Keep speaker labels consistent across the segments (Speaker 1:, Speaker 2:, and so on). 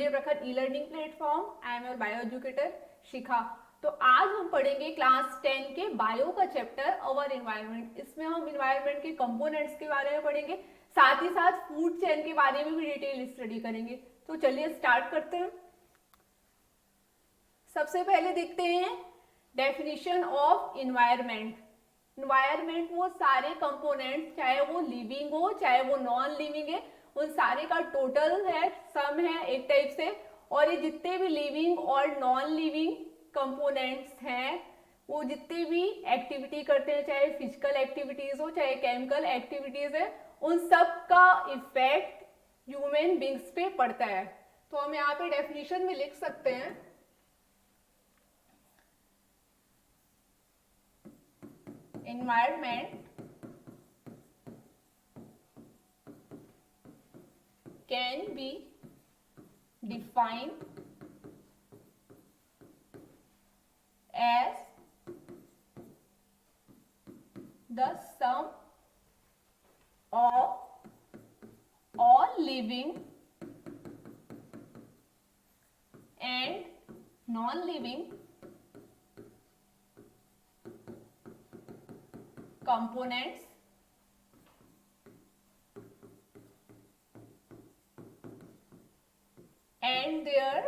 Speaker 1: Surya Prakhar e learning platform. I am your bio educator Shikha. तो आज हम पढ़ेंगे क्लास 10 के बायो का चैप्टर अवर एनवायरनमेंट। इसमें हम एनवायरनमेंट के कंपोनेंट्स के बारे में पढ़ेंगे, साथ ही साथ फूड चेन के बारे में भी डिटेल स्टडी करेंगे। तो चलिए स्टार्ट करते हैं। सबसे पहले देखते हैं डेफिनेशन ऑफ एनवायरनमेंट। एनवायरनमेंट वो सारे कंपोनेंट्स, चाहे वो लिविंग हो चाहे वो नॉन लिविंग है, उन सारे का टोटल है, सम है एक टाइप से। और ये जितने भी लिविंग और नॉन लिविंग कंपोनेंट्स हैं, वो जितने भी एक्टिविटी करते हैं, चाहे फिजिकल एक्टिविटीज हो चाहे केमिकल एक्टिविटीज है, उन सब का इफेक्ट ह्यूमन बींग्स पे पड़ता है। तो हम यहाँ पे डेफिनेशन में लिख सकते हैं, environment can be defined as the sum of all living and non-living components and their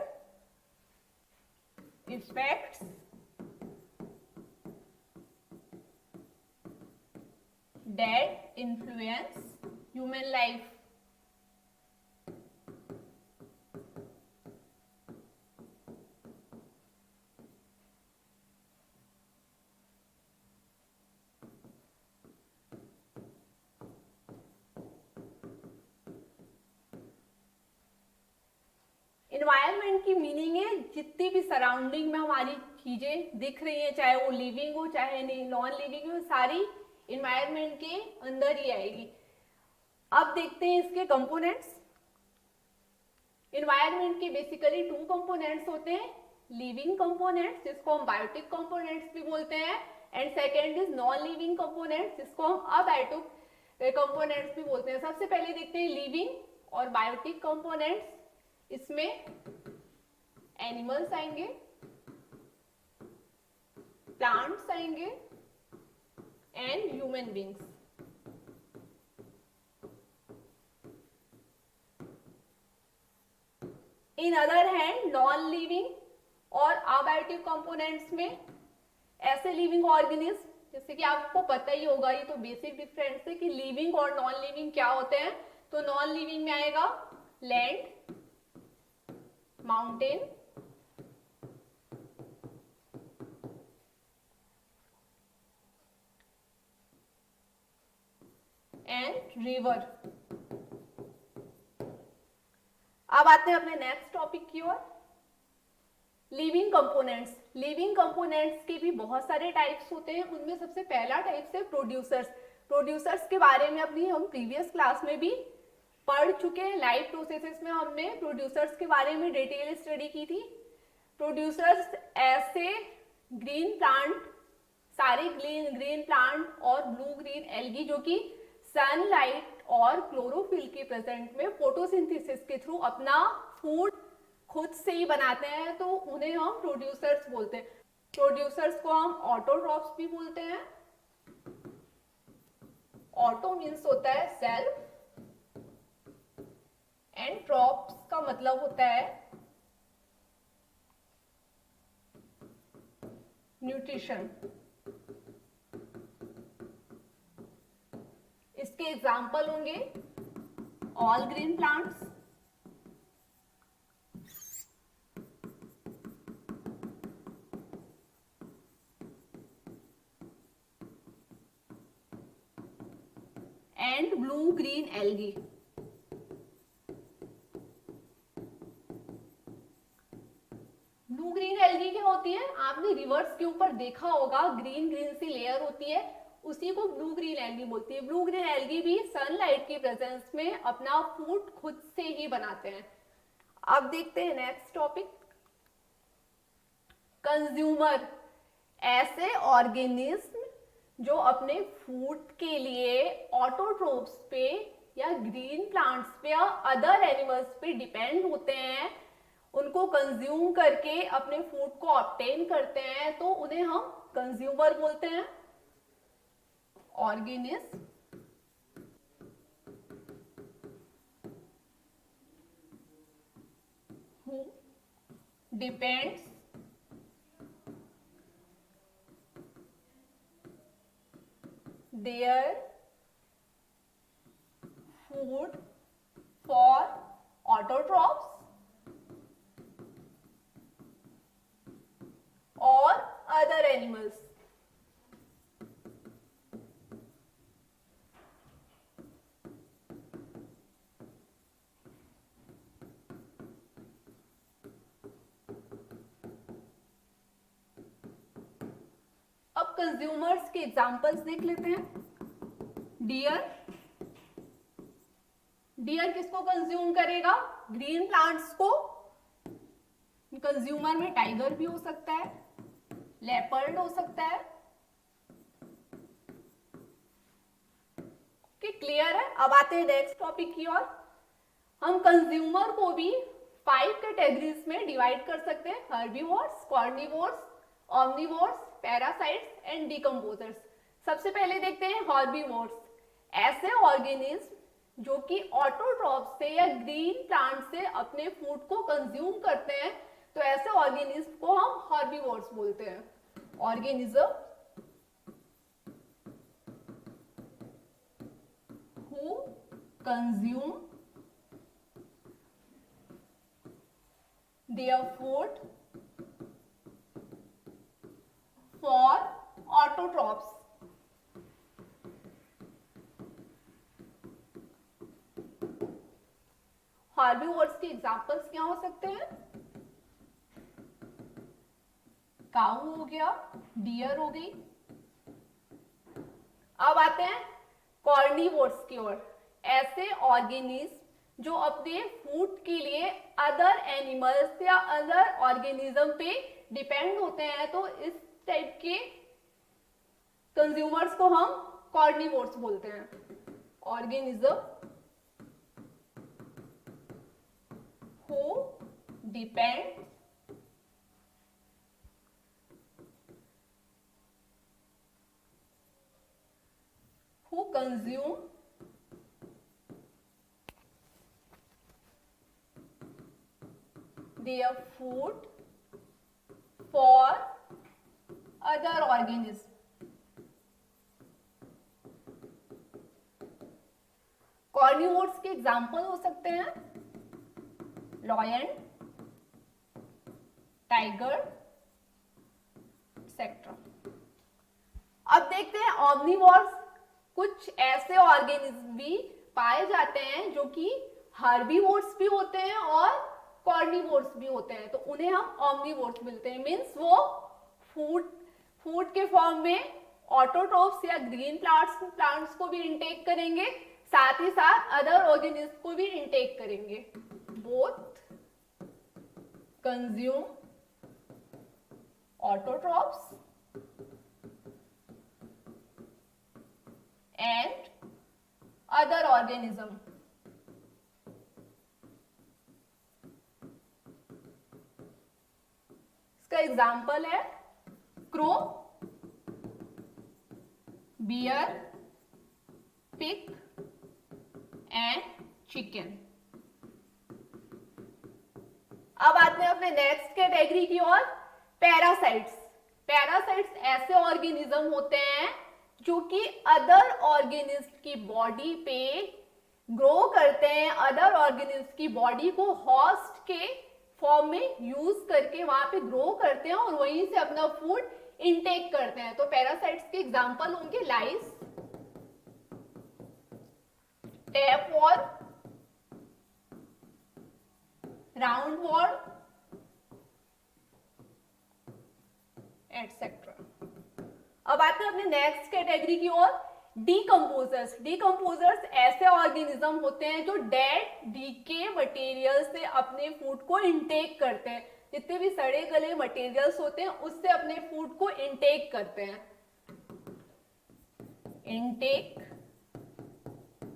Speaker 1: effects that influence human life. Environment की मीनिंग है जितनी भी सराउंडिंग में हमारी चीजें दिख रही हैं, चाहे वो लिविंग हो चाहे नॉन लिविंग हो, सारी एनवायरनमेंट के अंदर ही आएगी। अब देखते हैं इसके कंपोनेंट्स। एनवायरनमेंट के बेसिकली 2 कंपोनेंट्स होते हैं, लिविंग कंपोनेंट्स जिसको हम बायोटिक कंपोनेंट्स भी बोलते हैं, and second is non living components जिसको हम अबायोटिक कंपोनेंट्स भी बोलते हैं। सबसे पहले देखते हैं लिविंग और बायोटिक कंपोनेंट्स। इसमें एनिमल्स आएंगे, प्लांट्स आएंगे and human beings. In other hand non living और अबायोटिक कंपोनेंट्स में ऐसे लिविंग ऑर्गेनिज्म, जैसे कि आपको पता ही होगा, ये तो बेसिक डिफरेंस है कि लिविंग और नॉन लिविंग क्या होते हैं। तो नॉन लिविंग में आएगा लैंड, माउंटेन, एंड रिवर। अब आते हैं अपने नेक्स्ट टॉपिक की ओर, लिविंग कंपोनेंट्स। लिविंग कंपोनेंट्स के भी बहुत सारे टाइप्स होते हैं, उनमें सबसे पहला टाइप है प्रोड्यूसर्स। प्रोड्यूसर्स के बारे में अपनी हम प्रीवियस क्लास में भी पढ़ चुके हैं। लाइफ प्रोसेसेस में हमने प्रोड्यूसर्स के बारे में डिटेल स्टडी की थी। प्रोड्यूसर्स ऐसे ग्रीन प्लांट, सारे ग्रीन प्लांट और ब्लू ग्रीन एल्गी जो कि सनलाइट और क्लोरोफिल के प्रेजेंट में फोटोसिंथेसिस के थ्रू अपना फूड खुद से ही बनाते हैं, तो उन्हें हम प्रोड्यूसर्स बोलते हैं। प्रोड्यूसर्स को हम ऑटोट्रॉप्स भी बोलते हैं। ऑटो मीन्स होता है सेल्फ एंड ट्रॉप्स का मतलब होता है न्यूट्रिशन। इसके एग्जाम्पल होंगे all green plants, and blue green algae. Blue green algae क्या होती है, आपने रिवर्स के ऊपर देखा होगा, ग्रीन ग्रीन सी लेयर होती है, उसी को ब्लू ग्रीन एल्गी बोलती है। ब्लू ग्रीन एल्गी भी सनलाइट की प्रेजेंस में अपना फूड खुद से ही बनाते हैं। अब देखते हैं नेक्स्ट टॉपिक, कंज्यूमर। ऐसे ऑर्गेनिज्म जो अपने फूड के लिए ऑटोट्रोप्स पे या ग्रीन प्लांट्स पे या अदर एनिमल्स पे डिपेंड होते हैं, उनको कंज्यूम करके अपने फूड को ऑब्टेन करते हैं, तो उन्हें हम कंज्यूमर बोलते हैं। Organism who depends their food for autotrophs or other animals। अब कंज्यूमर्स के एग्जांपल्स देख लेते हैं। डियर, डियर किसको कंज्यूम करेगा? ग्रीन प्लांट्स को। कंज्यूमर में टाइगर भी हो सकता है, लेपर्ड हो सकता है। कि क्लियर है? अब आते हैं नेक्स्ट टॉपिक की ओर। हम कंज्यूमर को भी 5 कैटेगरीज में डिवाइड कर सकते हैं। Herbivores, carnivores, omnivores, parasites and decomposers. सबसे पहले देखते हैं हर्बीवोर्स। ऐसे ऑर्गेनिज्म जो कि ऑटोट्रॉफ से या ग्रीन प्लांट से अपने फूड को कंज्यूम करते हैं, तो ऐसे ऑर्गेनिज्म को हम हर्बीवोर्स बोलते हैं। Organism who consume their food for autotrophs। Herbivores के एग्जांपल्स क्या हो सकते हैं? काऊ हो गया, डियर हो गई। अब आते हैं कॉर्निवोर्स की ओर। ऐसे ऑर्गेनिज्म जो अपने फूड के लिए अदर एनिमल्स या अदर ऑर्गेनिज्म पे डिपेंड होते हैं, तो इस टाइप के कंज्यूमर्स को हम कॉर्निवोर्स बोलते हैं। Organism who depend who consume their food for other organisms। Carnivores के एग्जाम्पल हो सकते हैं लॉयन, टाइगर, एक्सेट्रा। अब देखते हैं ऑमनिवोर्स। कुछ ऐसे ऑर्गेनिज्म भी पाए जाते हैं जो कि हर्बीवोर्स भी होते हैं और कॉर्निवोर्स भी होते हैं, तो उन्हें हम ऑमनिवोर्स बोलते हैं। मींस वो फूड के फॉर्म में ऑटोट्रॉफ्स या ग्रीन प्लांट्स को भी इंटेक करेंगे, साथ ही साथ अदर ऑर्गेनिज्म को भी इंटेक करेंगे। Both consume autotrophs and other organism। इसका एग्जाम्पल है crow, bear, pig and chicken. अब आते हैं अपने नेक्स्ट कैटेगरी की ओर, पैरासाइट्स। पैरासाइट्स ऐसे ऑर्गेनिज्म होते हैं जो कि अदर ऑर्गेनिज्म की बॉडी पे ग्रो करते हैं, अदर ऑर्गेनिज्म की बॉडी को होस्ट के फॉर्म में यूज करके वहां पे ग्रो करते हैं और वहीं से अपना फूड इनटेक करते हैं। तो पैरासाइट्स के एग्जांपल होंगे लाइस, टैपवॉर्म, राउंडवॉर्म एटसेट्रा। अब आते हैं अपने नेक्स्ट कैटेगरी की ओर, डीकम्पोजर्स। डीकम्पोजर्स ऐसे ऑर्गेनिज्म होते हैं जो डेड डीके मटेरियल से अपने फूड को इनटेक करते हैं। जितने भी सड़े गले मटेरियल्स होते हैं उससे अपने फूड को इनटेक करते हैं। Intake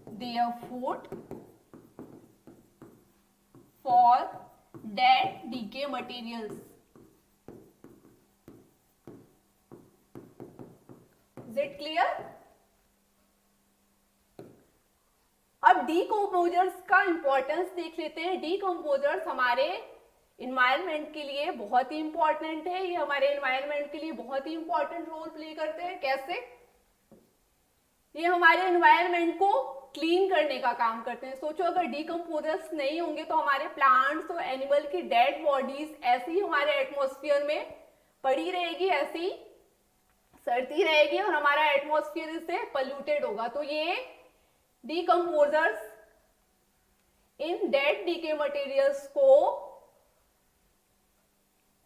Speaker 1: their food for dead decay materials. Is it clear? अब डीकम्पोजर्स का इंपॉर्टेंस देख लेते हैं। डीकम्पोजर्स हमारे इन्वायरमेंट के लिए बहुत ही इंपॉर्टेंट है, ये हमारे इन्वायरमेंट के लिए बहुत ही इंपॉर्टेंट रोल प्ले करते हैं। कैसे? ये हमारे इन्वायरमेंट को क्लीन करने का काम करते हैं। सोचो अगर डीकम्पोजर्स नहीं होंगे तो हमारे प्लांट्स और एनिमल की डेड बॉडीज ऐसी ही हमारे एटमॉस्फेयर में पड़ी रहेगी, ऐसी सड़ती रहेगी और हमारा एटमॉस्फेयर इससे पॉल्यूटेड होगा। तो ये डीकम्पोजर्स इन डेड डीके मटेरियल्स को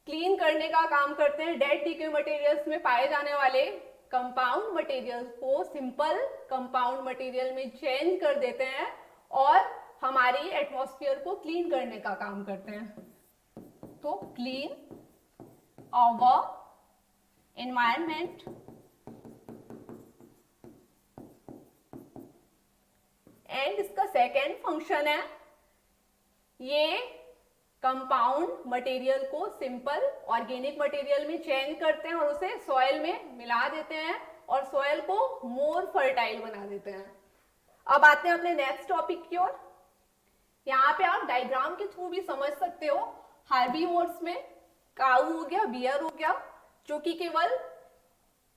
Speaker 1: क्लीन करने का काम करते हैं। डेड डीके मटेरियल्स में पाए जाने वाले कंपाउंड मटेरियल्स को सिंपल कंपाउंड मटेरियल में चेंज कर देते हैं और हमारी एटमॉस्फेयर को क्लीन करने का काम करते हैं। तो क्लीन आवर एनवायरनमेंट एंड इसका सेकेंड फंक्शन है, ये कंपाउंड मटेरियल को सिंपल ऑर्गेनिक मटेरियल में चेंज करते हैं और उसे सॉइल में मिला देते हैं और सॉइल को मोर फर्टाइल बना देते हैं। अब आते हैं अपने नेक्स्ट टॉपिक की ओर। यहाँ पे आप डायग्राम के थ्रू भी समझ सकते हो। हार्बीवोर्स में काऊ हो गया, बियर हो गया, जो कि केवल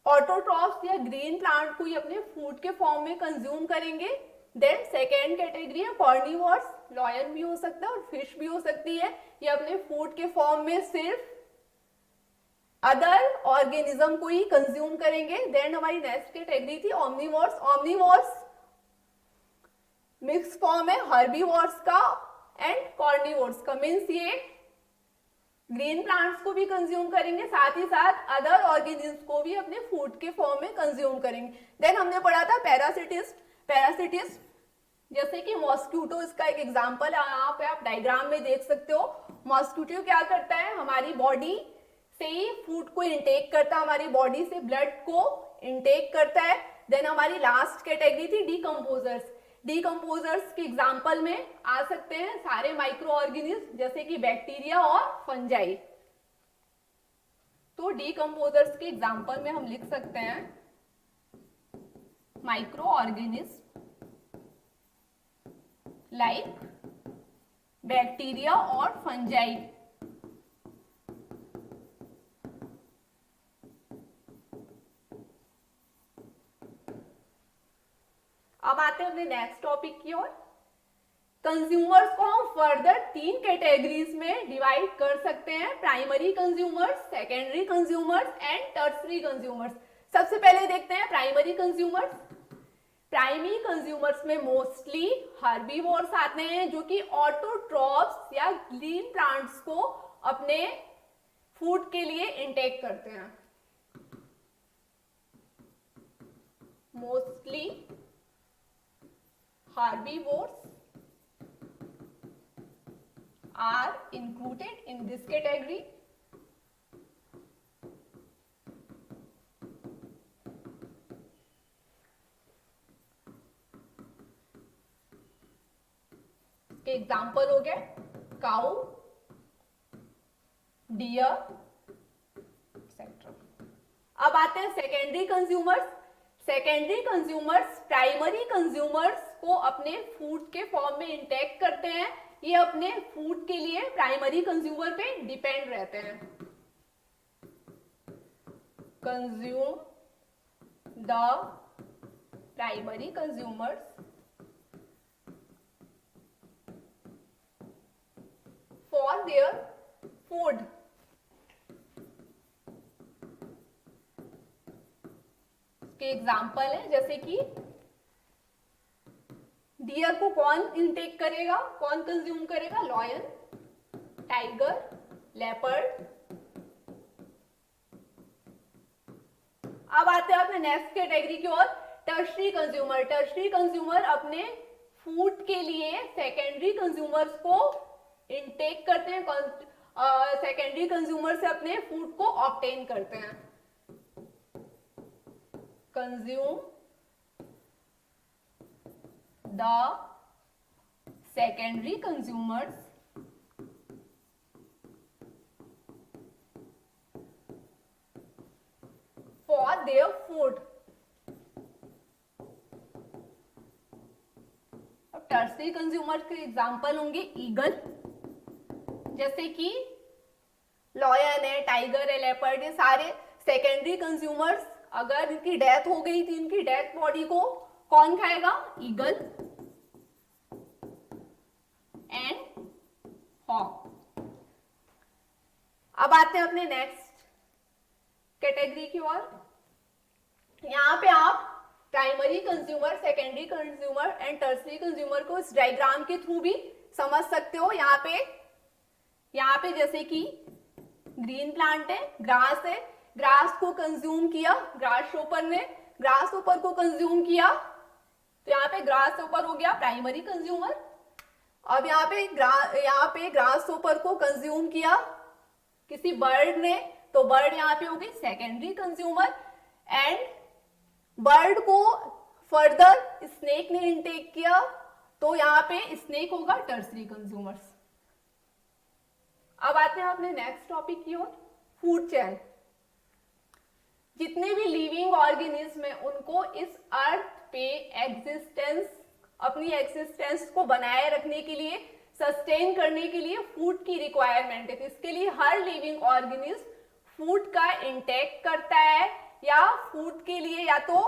Speaker 1: ऑटोट्रॉफ्स या ग्रीन प्लांट को ही अपने फूड के फॉर्म में कंज्यूम करेंगे। देन सेकेंड कैटेगरी है कार्निवोर्स, लॉयन भी हो सकता है और फिश भी हो सकती है। ये अपने फूड के फॉर्म में सिर्फ अदर ऑर्गेनिज्म को ही कंज्यूम करेंगे। देन हमारी नेक्स्ट कैटेगरी थी ओमनिवोर्स। ओमनिवोर्स मिक्स फॉर्म है हर्बीवोर्स का एंड कार्निवोर्स का। मीन्स ये ग्रीन प्लांट्स को भी कंज्यूम करेंगे, साथ ही साथ अदर ऑर्गेनिज्म को भी अपने फूड के फॉर्म में कंज्यूम करेंगे। देन हमने पढ़ा था पैरासिटिस्ट। पैरासिटिस्ट जैसे कि मॉस्क्यूटो इसका एक एग्जांपल है, यहाँ पे आप डायग्राम में देख सकते हो। मॉस्क्यूटो क्या करता है, हमारी बॉडी से ही फूड को इंटेक करता है, हमारी बॉडी से ब्लड को इंटेक करता है। देन हमारी लास्ट कैटेगरी थी डीकम्पोजर्स। डीकम्पोजर्स के एग्जांपल में आ सकते हैं सारे माइक्रो ऑर्गेनिज्म जैसे कि बैक्टीरिया और फंजाई। तो डीकम्पोजर्स के एग्जांपल में हम लिख सकते हैं माइक्रो ऑर्गेनिज्म लाइक बैक्टीरिया और फंजाई। अब आते हैं अपने नेक्स्ट टॉपिक की ओर। कंज्यूमर्स को हम फर्दर 3 कैटेगरीज में डिवाइड कर सकते हैं, primary consumers, secondary consumers and tertiary consumers. सबसे पहले देखते हैं प्राइमरी कंज्यूमर्स। प्राइमरी कंज्यूमर्स में मोस्टली हर्बीवोर्स आते हैं, जो कि ऑटोट्रॉफ्स या ग्रीन प्लांट्स को अपने फूड के लिए इंटेक करते हैं। Mostly herbivores are included in this category. इसके एग्जाम्पल हो गए काऊ, डियर एक्सेट्रा। अब आते हैं secondary consumers. Secondary consumers primary consumers को अपने फूड के फॉर्म में इंटेक करते हैं। ये अपने फूड के लिए प्राइमरी कंज्यूमर पे डिपेंड रहते हैं। Consume the primary consumers for their food. के एग्जाम्पल है जैसे कि डियर को कौन इनटेक करेगा, कौन कंज्यूम करेगा, लॉयन, टाइगर, लेपर्ड। अब आते हैं अपने नेक्स्ट कैटेगरी की ओर, टर्शरी कंज्यूमर। टर्शरी कंज्यूमर अपने फूड के लिए सेकेंडरी कंज्यूमर्स को इनटेक करते हैं, सेकेंडरी कंज्यूमर से अपने फूड को ऑब्टेन करते हैं। Consume the secondary consumers their food. अब टर्सरी कंज्यूमर के एग्जांपल होंगे ईगल, जैसे कि लॉयन है, टाइगर है, लेपर्ड, ये सारे सेकेंडरी कंज्यूमर्स। अगर इनकी डेथ हो गई थी, इनकी डेथ बॉडी को कौन खाएगा? Eagle and hawk. अब आते हैं अपने नेक्स्ट कैटेगरी की ओर। यहां पे आप primary consumer, secondary consumer and tertiary consumer को इस डायग्राम के थ्रू भी समझ सकते हो। यहाँ पे जैसे कि ग्रीन प्लांट है, ग्रास है, ग्रास को कंज्यूम किया ग्रास शॉपर ने, ग्रास शॉपर को कंज्यूम किया, तो यहाँ पे ग्रास शॉपर हो गया प्राइमरी कंज्यूमर। अब यहाँ पे ग्रास शॉपर को कंज्यूम किया किसी बर्ड ने, तो बर्ड यहाँ पे हो गई सेकेंडरी कंज्यूमर। एंड बर्ड को फर्दर स्नेक ने इनटेक किया, तो यहाँ पे स्नेक होगा टर्सरी कंज्यूमर्स। अब आते हैं अपने नेक्स्ट टॉपिक की ओर, फूड चेन। जितने भी लिविंग ऑर्गेनिज्म है उनको इस अर्थ पे अपनी एग्जिस्टेंस को बनाए रखने के लिए, सस्टेन करने के लिए फूड की रिक्वायरमेंट है। इसके लिए हर लिविंग ऑर्गेनिज्म फूड का इंटेक करता है, या फूड के लिए या तो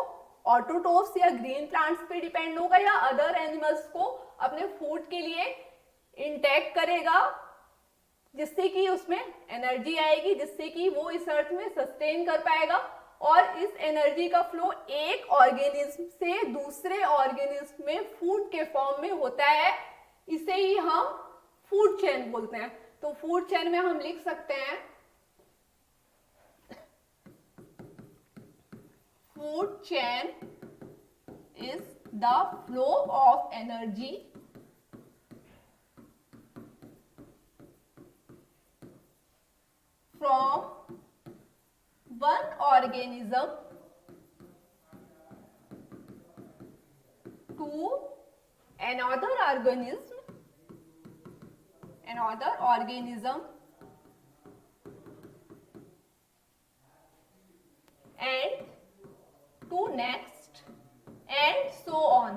Speaker 1: ऑटोट्रोफ्स या ग्रीन प्लांट्स पे डिपेंड होगा, या अदर एनिमल्स को अपने फूड के लिए इंटेक करेगा, जिससे कि उसमें एनर्जी आएगी, जिससे कि वो इस अर्थ में सस्टेन कर पाएगा। और इस एनर्जी का फ्लो एक ऑर्गेनिज्म से दूसरे ऑर्गेनिज्म में फूड के फॉर्म में होता है, इसे ही हम फूड चेन बोलते हैं। तो फूड चेन में हम लिख सकते हैं food chain is the flow of energy from one organism to another organism and to next and so on.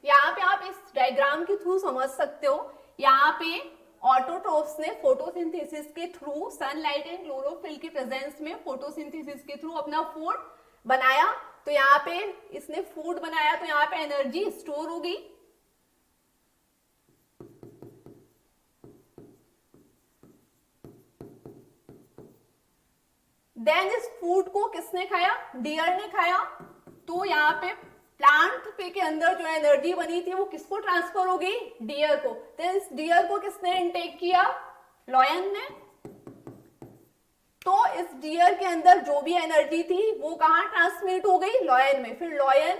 Speaker 1: यहाँ पे आप इस डायग्राम के थ्रू समझ सकते हो। यहाँ पे ऑटोट्रोफ्स ने फोटोसिंथेसिस के थ्रू सनलाइट एंड क्लोरोफिल के प्रेजेंस में फोटोसिंथेसिस के थ्रू अपना फूड बनाया। तो यहाँ पे इसने फूड बनाया, तो यहाँ पे एनर्जी स्टोर हो गई। देन इस फूड को किसने खाया? डियर ने खाया। तो यहाँ पे प्लांट पे के अंदर जो एनर्जी बनी थी वो किसको ट्रांसफर हो गई? डियर को। तो इस डियर को किसने इनटेक किया? लॉयन ने। तो इस डियर के अंदर जो भी एनर्जी थी वो कहां ट्रांसमिट हो गई? लॉयन में। फिर लॉयन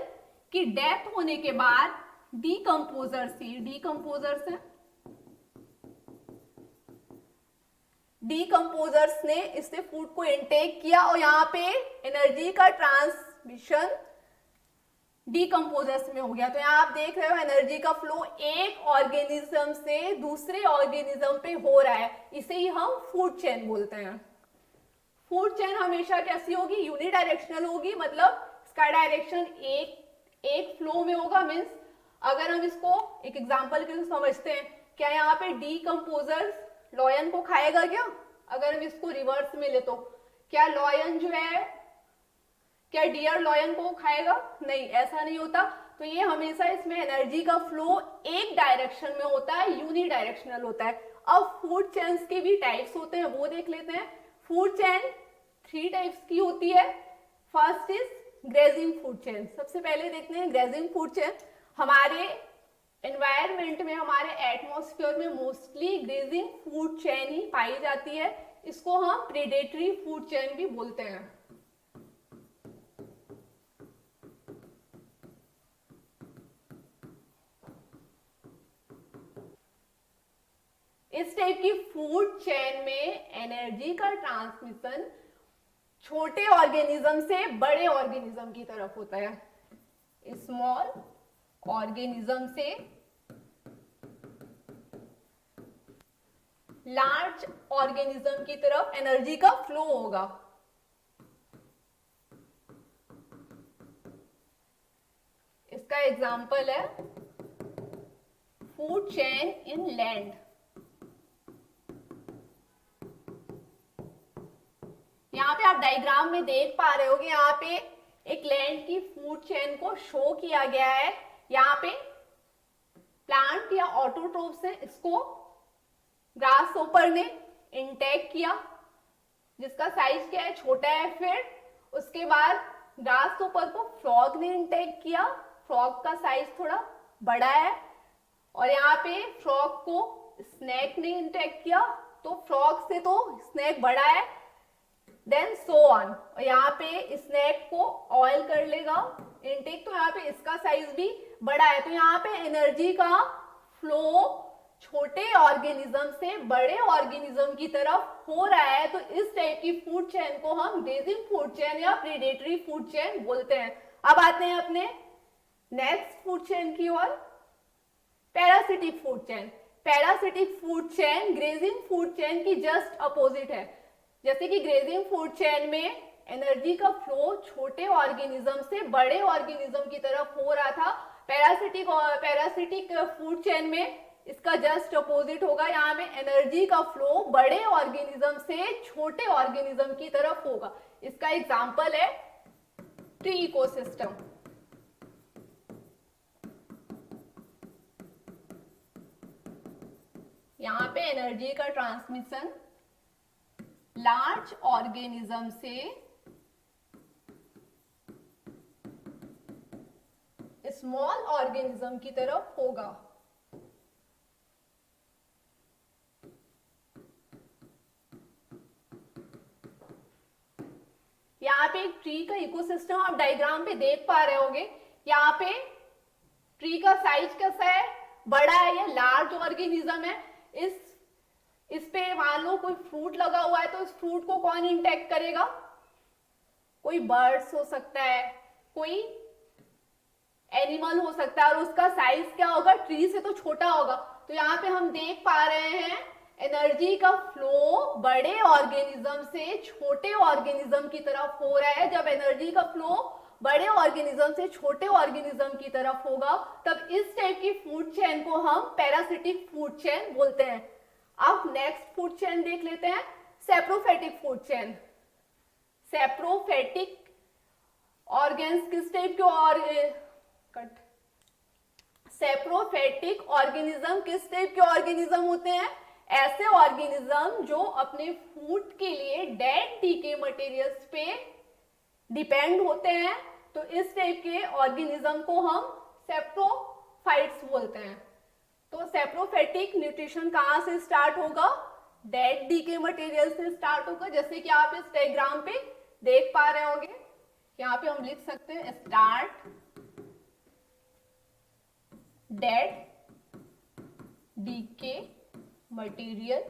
Speaker 1: की डेथ होने के बाद डीकंपोजर्स ने इससे फूड को इनटेक किया, और यहाँ पे एनर्जी का ट्रांसमिशन डीकंपोजर्स में हो गया। तो यहाँ आप देख रहे हो एनर्जी का फ्लो एक ऑर्गेनिज्म से दूसरे ऑर्गेनिज्म पे हो रहा है, इसे ही हम फूड चेन बोलते हैं। फूड चेन हमेशा कैसी होगी? यूनिडायरेक्शनल होगी, मतलब इसका डायरेक्शन एक फ्लो में होगा। मीन्स अगर हम इसको एक एग्जांपल के लिए समझते हैं, क्या यहाँ पे डीकंपोजर्स लॉयन को खाएगा क्या? अगर हम इसको रिवर्स में ले तो क्या लॉयन जो है, क्या डियर लॉयन को खाएगा? नहीं, ऐसा नहीं होता। तो ये हमेशा इसमें एनर्जी का फ्लो एक डायरेक्शन में होता है, यूनिडायरेक्शनल होता है। अब फूड चेन्स के भी टाइप्स होते हैं, वो देख लेते हैं। फूड चेन 3 टाइप्स की होती है। First is grazing food chain. सबसे पहले देखते हैं ग्रेजिंग फूड चेन। हमारे एनवायरमेंट में, हमारे एटमॉस्फेयर में मोस्टली ग्रेजिंग फूड चेन ही पाई जाती है। इसको हम प्रेडेटरी फूड चेन भी बोलते हैं। इस टाइप की फूड चेन में एनर्जी का ट्रांसमिशन छोटे ऑर्गेनिज्म से बड़े ऑर्गेनिज्म की तरफ होता है। स्मॉल ऑर्गेनिज्म से लार्ज ऑर्गेनिज्म की तरफ एनर्जी का फ्लो होगा। इसका एग्जांपल है फूड चेन इन लैंड। यहाँ पे आप डायग्राम में देख पा रहे होगे, यहाँ पे एक लैंड की फूड चेन को शो किया गया है। यहाँ पे प्लांट या ऑटोट्रोफ्स है, इसको ग्रास होपर ने इंटेक किया, जिसका साइज क्या है, छोटा है। फिर उसके बाद ग्रास होपर को फ्रॉग ने इंटेक किया, फ्रॉग का साइज थोड़ा बड़ा है। और यहाँ पे फ्रॉग को स्नेक ने इंटेक किया, तो फ्रॉग से तो स्नेक बड़ा है। देन सो ऑन, और यहाँ पे स्नेक को ऑयल कर लेगा इनटेक, तो यहाँ पे इसका साइज भी बड़ा है। तो यहाँ पे एनर्जी का फ्लो छोटे ऑर्गेनिज्म से बड़े ऑर्गेनिज्म की तरफ हो रहा है। तो इस टाइप की फूड चेन को हम ग्रेजिंग फूड चेन या प्रीडेटरी फूड चेन बोलते हैं। अब आते हैं अपने नेक्स्ट फूड चेन की ओर, parasitic food chain. Parasitic food chain grazing food chain की जस्ट अपोजिट है। जैसे कि ग्रेजिंग फूड चेन में एनर्जी का फ्लो छोटे ऑर्गेनिज्म से बड़े ऑर्गेनिज्म की तरफ हो रहा था, पैरासिटिक फूड चेन में इसका जस्ट अपोजिट होगा। यहाँ में एनर्जी का फ्लो बड़े ऑर्गेनिज्म से छोटे ऑर्गेनिज्म की तरफ होगा। इसका एग्जांपल है ट्री इकोसिस्टम। यहाँ पे एनर्जी का ट्रांसमिशन लार्ज ऑर्गेनिज्म से स्मॉल ऑर्गेनिज्म की तरफ होगा। यहाँ पे एक ट्री का इकोसिस्टम आप डायग्राम पे देख पा रहे होंगे। यहाँ पे ट्री का साइज कैसा है, बड़ा है, या लार्ज ऑर्गेनिज्म है। इस पे मान लो कोई फ्रूट लगा हुआ है, तो इस फ्रूट को कौन इंटेक्ट करेगा, कोई बर्ड्स हो सकता है, कोई एनिमल हो सकता है, और उसका साइज क्या होगा, ट्री से तो छोटा होगा। तो यहाँ पे हम देख पा रहे हैं एनर्जी का फ्लो बड़े ऑर्गेनिज्म से छोटे ऑर्गेनिज्म की तरफ हो रहा है। जब एनर्जी का फ्लो बड़े ऑर्गेनिज्म से छोटे ऑर्गेनिज्म की तरफ होगा, तब इस टाइप की फूड चेन को हम पैरासिटिक फूड चेन बोलते हैं। अब नेक्स्ट फूड चेन देख लेते हैं, सेप्रोफेटिक फूड चेन। सेप्रोफेटिक ऑर्गेन्स किस टाइप के सेप्रोफेटिक ऑर्गेनिज्म किस टाइप के ऑर्गेनिज्म होते हैं, ऐसे ऑर्गेनिज्म जो अपने फूड के लिए डेड डीके मटेरियल्स पे डिपेंड होते हैं। तो इस टाइप के ऑर्गेनिज्म को हम सेप्रोफाइट्स बोलते हैं। तो सेप्रोफेटिक न्यूट्रिशन कहाँ से स्टार्ट होगा, डेड डीके मटेरियल से स्टार्ट होगा। जैसे कि आप इस डायग्राम पे देख पा रहे होंगे, यहाँ पे हम लिख सकते हैं start dead decay material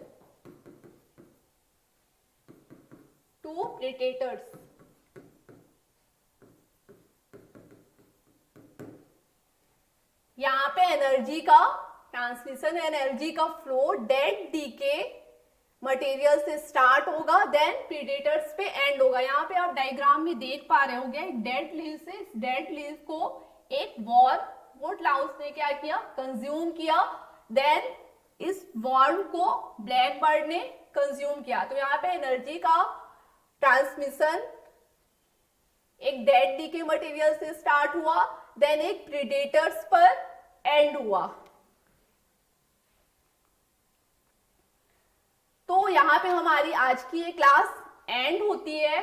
Speaker 1: to predators. यहाँ पे एनर्जी का ट्रांसमिशन, एनर्जी का फ्लो डेड डीके मटेरियल से स्टार्ट होगा, देन प्रीडेटर्स पे एंड होगा। यहाँ पे आप डायग्राम में देख पा रहे होंगे, डेड लीव से इस डेड लीव को एक वुड लाउस ने क्या किया, कंज्यूम किया। देन इस वॉर्म को ब्लैक बर्ड ने कंज्यूम किया। तो यहाँ पे एनर्जी का ट्रांसमिशन एक डेड डीके मटेरियल से स्टार्ट हुआ, देन एक प्रीडेटर्स पर एंड हुआ। तो यहाँ पे हमारी आज की ये क्लास एंड होती है।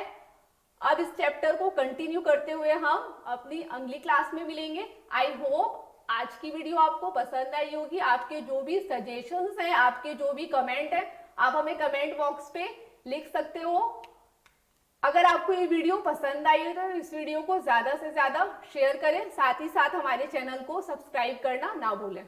Speaker 1: अब इस चैप्टर को कंटिन्यू करते हुए हम अपनी अगली क्लास में मिलेंगे। आई होप आज की वीडियो आपको पसंद आई होगी। आपके जो भी सजेशंस हैं, आपके जो भी कमेंट है, आप हमें कमेंट बॉक्स पे लिख सकते हो। अगर आपको ये वीडियो पसंद आई हो तो इस वीडियो को ज्यादा से ज्यादा शेयर करें, साथ ही साथ हमारे चैनल को सब्सक्राइब करना ना भूलें।